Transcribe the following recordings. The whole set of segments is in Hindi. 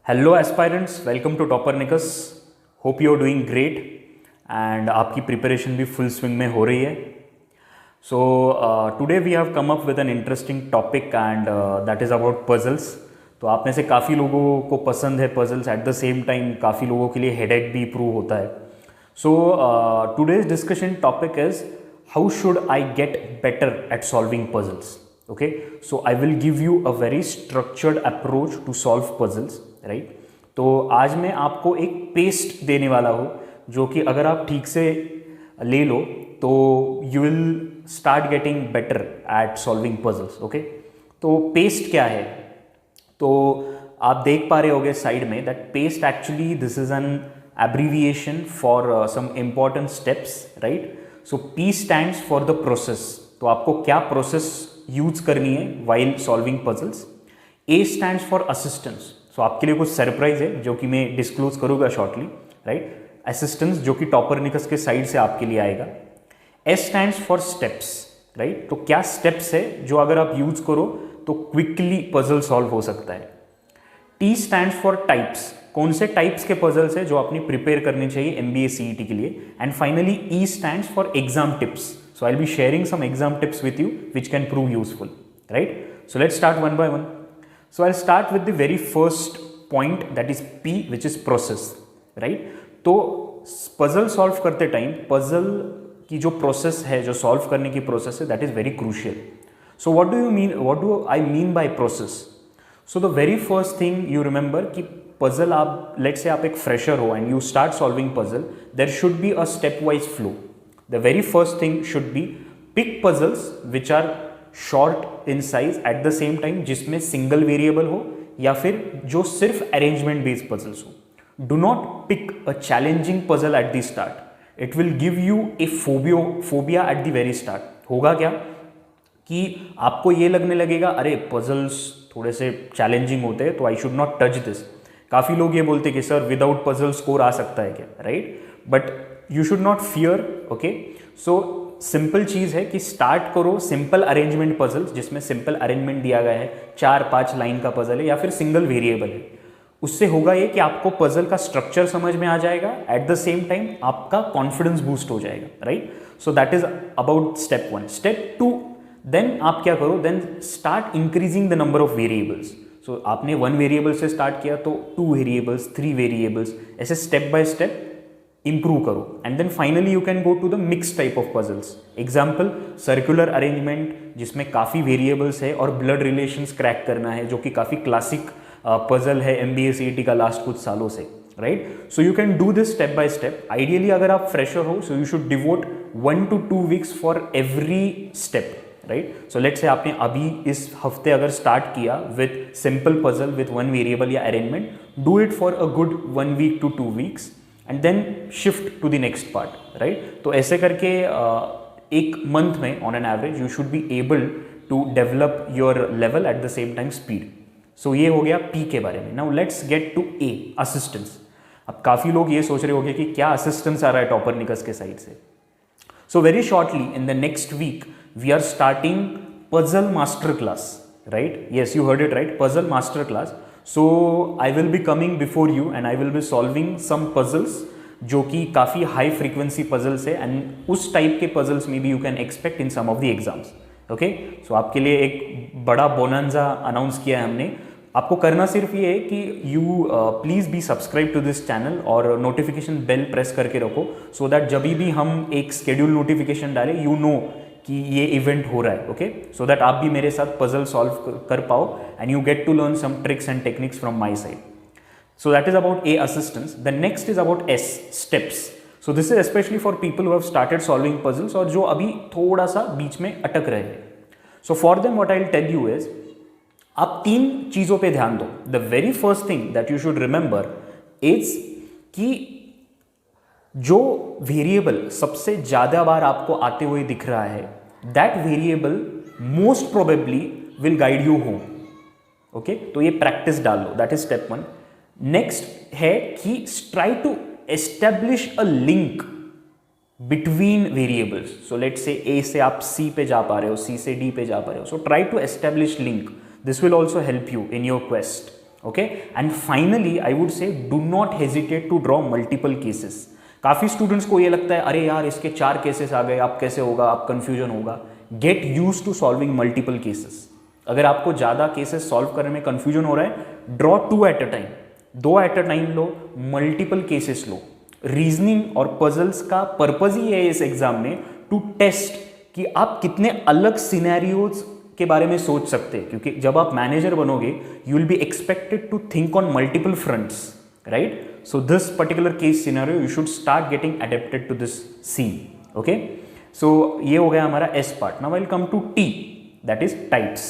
Hello aspirants, welcome to Toppernicus. Hope you are doing great and आपकी प्रिपरेशन भी फुल स्विंग में हो रही है। So today we have come up with an interesting topic and that is about puzzles. तो आप में से काफ़ी लोगों को पसंद है puzzles, at the same time काफ़ी लोगों के लिए हेडेक भी प्रूव होता है। So today's discussion topic is how should I get better at solving puzzles. Okay, so I will give you a very structured approach to solve puzzles, right? तो आज मैं आपको एक पेस्ट देने वाला हूँ जो कि अगर आप ठीक से ले लो तो you will start getting better at solving puzzles. Okay, तो पेस्ट क्या है? तो आप देख पा रहे होगे साइड में that paste actually this is an abbreviation for some important steps, right? So P stands for the process. तो आपको क्या प्रोसेस यूज करनी है while solving puzzles. A stands for assistance. So आपके लिए कुछ सरप्राइज है जो कि मैं डिस्क्लोज करूंगा शॉर्टली, राइट? असिस्टेंस जो कि टॉपरनिकस के साइड से आपके लिए आएगा। S stands for steps, right? तो क्या स्टेप्स है जो अगर आप यूज करो तो क्विकली पजल सॉल्व हो सकता है। T stands for types. कौन से टाइप्स के पजल्स है जो आपने प्रिपेयर करने चाहिए MBA CET के लिए। And finally E stands for exam tips. So I'll be sharing some exam tips with you which can prove useful, right? So let's start one by one. So I'll start with the very first point, that is P, which is process, right? तो puzzle solve करते टाइम puzzle की जो process है, जो solve करने की process है, that is very crucial. So what do I mean by process? So the very first thing you remember कि puzzle आप let's say आप एक fresher हो and you start solving puzzle, there should be a stepwise flow. The very first thing should be pick puzzles which are short in size at the same time जिसमें single variable हो या फिर जो सिर्फ arrangement based puzzles हो. Do not pick a challenging puzzle at the start. It will give you a phobia at the very start. होगा क्या कि आपको ये लगने लगेगा अरे puzzles थोड़े से challenging होते हैं तो I should not touch this. काफ़ी लोग ये बोलते हैं कि सर विदाउट पजल स्कोर आ सकता है क्या, right? But you should not fear. Okay, so simple चीज़ है कि स्टार्ट करो सिंपल अरेंजमेंट पजल्स जिसमें सिंपल अरेंजमेंट दिया गया है, 4-5 लाइन का पजल है या फिर सिंगल वेरिएबल है। उससे होगा ये कि आपको पजल का स्ट्रक्चर समझ में आ जाएगा, एट द सेम टाइम आपका कॉन्फिडेंस बूस्ट हो जाएगा, right? So that is about step 1। Step 2, then आप क्या करो, then start increasing the number of variables. So आपने 1 वेरिएबल से स्टार्ट किया तो 2 वेरिएबल्स, 3 वेरिएबल्स, ऐसे स्टेप बाय स्टेप इंप्रूव करो। And then finally you can go to the mix type of puzzles. Example, circular arrangement जिसमें काफ़ी वेरिएबल्स है और ब्लड रिलेशंस क्रैक करना है, जो कि काफ़ी क्लासिक पजल है MBA CET का लास्ट कुछ सालों से, right? So you can do this step by step. Ideally अगर आप फ्रेशर हो so you should devote 1 to 2 weeks for every step, right? So let's say आपने अभी इस हफ्ते अगर स्टार्ट किया with simple puzzle with 1 variable या arrangement, do it for a good 1 week to 2 weeks and then shift to the next part, right? तो ऐसे करके एक मंथ में on an average you should be able to develop your level at the same time speed. So ये हो गया P के बारे में। Now let's get to A, assistance. अब काफ़ी लोग ये सोच रहे होंगे कि क्या असिस्टेंस आ रहा है टॉपरनिकस के साइड से। So very shortly in the next week we are starting puzzle master class, right? Yes, you heard it right, puzzle master class. So I will be coming before you and I will be solving some puzzles जो कि काफ़ी हाई फ्रीक्वेंसी पजल्स है एंड उस टाइप के पजल्स में भी you can expect in some of the exams. Okay, so आपके लिए एक बड़ा बोनांजा अनाउंस किया है हमने। आपको करना सिर्फ ये है कि you please be subscribe to this channel और नोटिफिकेशन बेल प्रेस करके रखो सो दैट जब भी हम एक स्केड्यूल नोटिफिकेशन डालें यू नो कि ये इवेंट हो रहा है। ओके, सो दैट आप भी मेरे साथ पजल सॉल्व कर पाओ and you get to learn some tricks and techniques from my side. So that is about A, assistance. The next is about S, steps. So this is specially for people who have started solving puzzles और जो अभी थोड़ा सा बीच में अटक रहे हैं। So for them what I will tell you is, आप 3 चीज़ों पे ध्यान दो। The very first thing that you should remember is कि जो वेरिएबल सबसे ज्यादा बार आपको आते हुए दिख रहा है that variable most probably will guide you home. Okay, तो ये प्रैक्टिस डाल लो, दैट इज स्टेप 1। नेक्स्ट है कि try to establish a link between variables. So let's say A से आप C पे जा पा रहे हो, C से D पे जा पा रहे हो, so try to establish link. This will also help you in your quest. Okay. And finally I would say do not hesitate to draw multiple cases. काफ़ी स्टूडेंट्स को ये लगता है अरे यार इसके 4 केसेस आ गए, अब कैसे होगा, अब कन्फ्यूजन होगा। Get use to solving multiple cases. अगर आपको ज़्यादा केसेस सॉल्व करने में कन्फ्यूजन हो रहा है, draw 2 at a time, 2 at a time low, multiple cases low. Reasoning और पजल्स का पर्पज ही है इस एग्जाम में टू टेस्ट कि आप कितने अलग सिनेरियोज के बारे में सोच सकते हैं, क्योंकि जब आप मैनेजर बनोगे you will be expected to think on multiple fronts, right? So this particular case scenario you should start getting adapted to this scene. Okay, so ये हो गया हमारा S part. Now I'll come to T, that is types.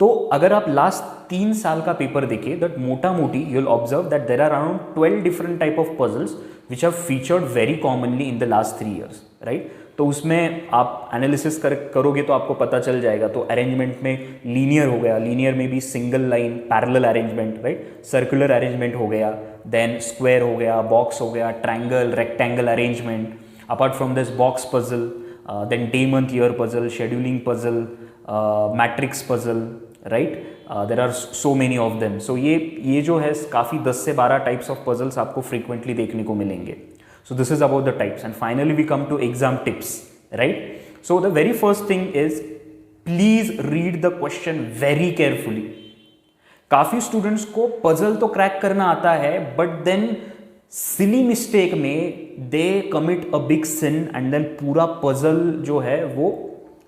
तो अगर आप लास्ट 3 साल का पेपर देखें, दैट मोटा मोटी you will observe that there are around 12 different type of puzzles which have featured very commonly in the last 3 years, right? तो उसमें आप एनालिसिस करोगे तो आपको पता चल जाएगा। तो अरेंजमेंट में लीनियर हो गया, लीनियर में भी single line parallel arrangement, right? Circular arrangement हो गया, देन स्क्वायर हो गया, बॉक्स हो गया, triangle, rectangle arrangement. Apart from this box puzzle, then day month year puzzle, scheduling puzzle, matrix puzzle, right? There are so many of them. So ये जो है काफ़ी 10 से 12 टाइप्स ऑफ पजल्स आपको फ्रीक्वेंटली देखने को मिलेंगे। So this is about the types, and finally we come to exam tips, right? So the very first thing is please read the question very carefully. काफी स्टूडेंट्स को पजल तो क्रैक करना आता है, बट देन सिली मिस्टेक में they commit a big sin and then पूरा पजल जो है वो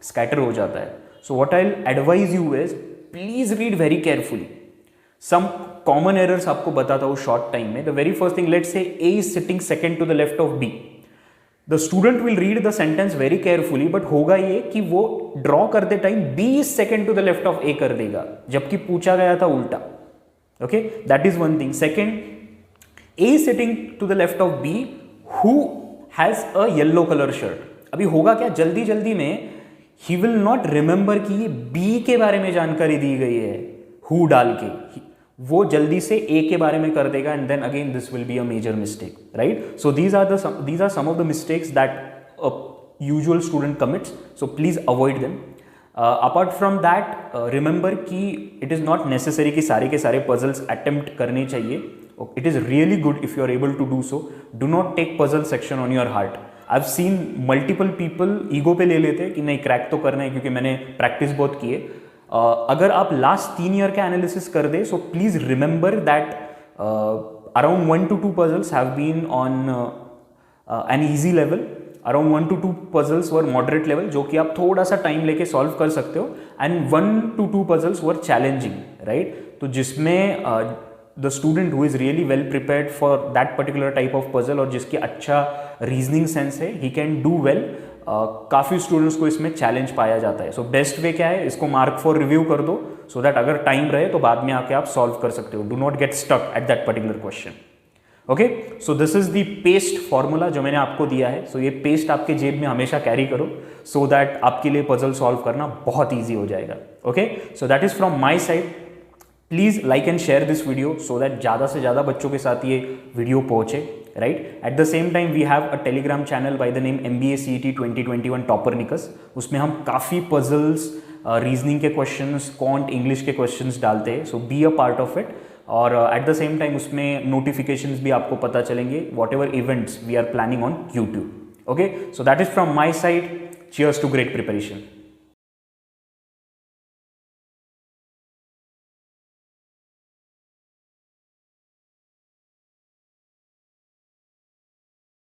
स्कैटर हो जाता है। So what I will advise you is please read very carefully. Some common errors आपको बताता हूँ शॉर्ट टाइम में। The very first thing, let's say A is sitting second to the left of B. The student will read the sentence very carefully, but होगा ये कि वो ड्रॉ करते time B is second to the left of A कर देगा, जबकि पूछा गया था उल्टा। Okay, that is one thing. Second, A is sitting to the left of B who has a yellow colour shirt. अभी होगा क्या, जल्दी जल्दी में ही विल नॉट रिमेंबर कि ये B के बारे में जानकारी दी गई है, हु डाल के वो जल्दी से A के बारे में कर देगा, and then again this will be a major mistake, right? So these are some of the mistakes that a usual student commits, so please avoid them. Apart from that, remember कि इट इज़ नॉट नेसेसरी कि सारे के सारे पजल्स अटेम्प्ट करने चाहिए। It is really good if you are able to do so. Do not take puzzle section on your heart. I have seen multiple people ego पे ले लेते हैं कि नहीं क्रैक तो करना है क्योंकि मैंने प्रैक्टिस बहुत की है। अगर आप लास्ट 3 ईयर का एनालिसिस कर दे, so please remember that around 1 to 2 puzzles have been on an easy level, around 1 to 2 puzzles were moderate level, जो कि आप थोड़ा सा टाइम लेके सॉल्व कर सकते हो, and 1 to 2 puzzles were challenging, right? तो जिसमें the student who is really well prepared for that particular type of puzzle और जिसकी अच्छा रीजनिंग सेंस है, ही कैन डू वेल। काफ़ी स्टूडेंट्स को इसमें चैलेंज पाया जाता है। सो बेस्ट वे क्या है, इसको मार्क फॉर रिव्यू कर दो, सो दैट अगर टाइम रहे तो बाद में आके आप सॉल्व कर सकते हो। Do not get stuck at that particular question. Okay, so this is the paste formula जो मैंने आपको दिया है। सो ये पेस्ट आपके जेब में हमेशा कैरी करो, सो दैट आपके लिए पजल सॉल्व करना बहुत ईजी हो जाएगा। Okay, so that is from my side. Please like and share this video so that ज़्यादा से ज़्यादा बच्चों के साथ ये वीडियो पहुँचे, right? At the same time we have a Telegram channel by the name MBA CET 2021 Toppernicus. उसमें हम काफ़ी पजल्स, रीजनिंग के क्वेश्चंस, क्वांट इंग्लिश के क्वेश्चंस डालते हैं। So be a part of it. और एट द सेम टाइम उसमें नोटिफिकेशंस भी आपको पता चलेंगे, whatever events we are planning on YouTube. Okay, so that is from my side. Cheers to great preparation.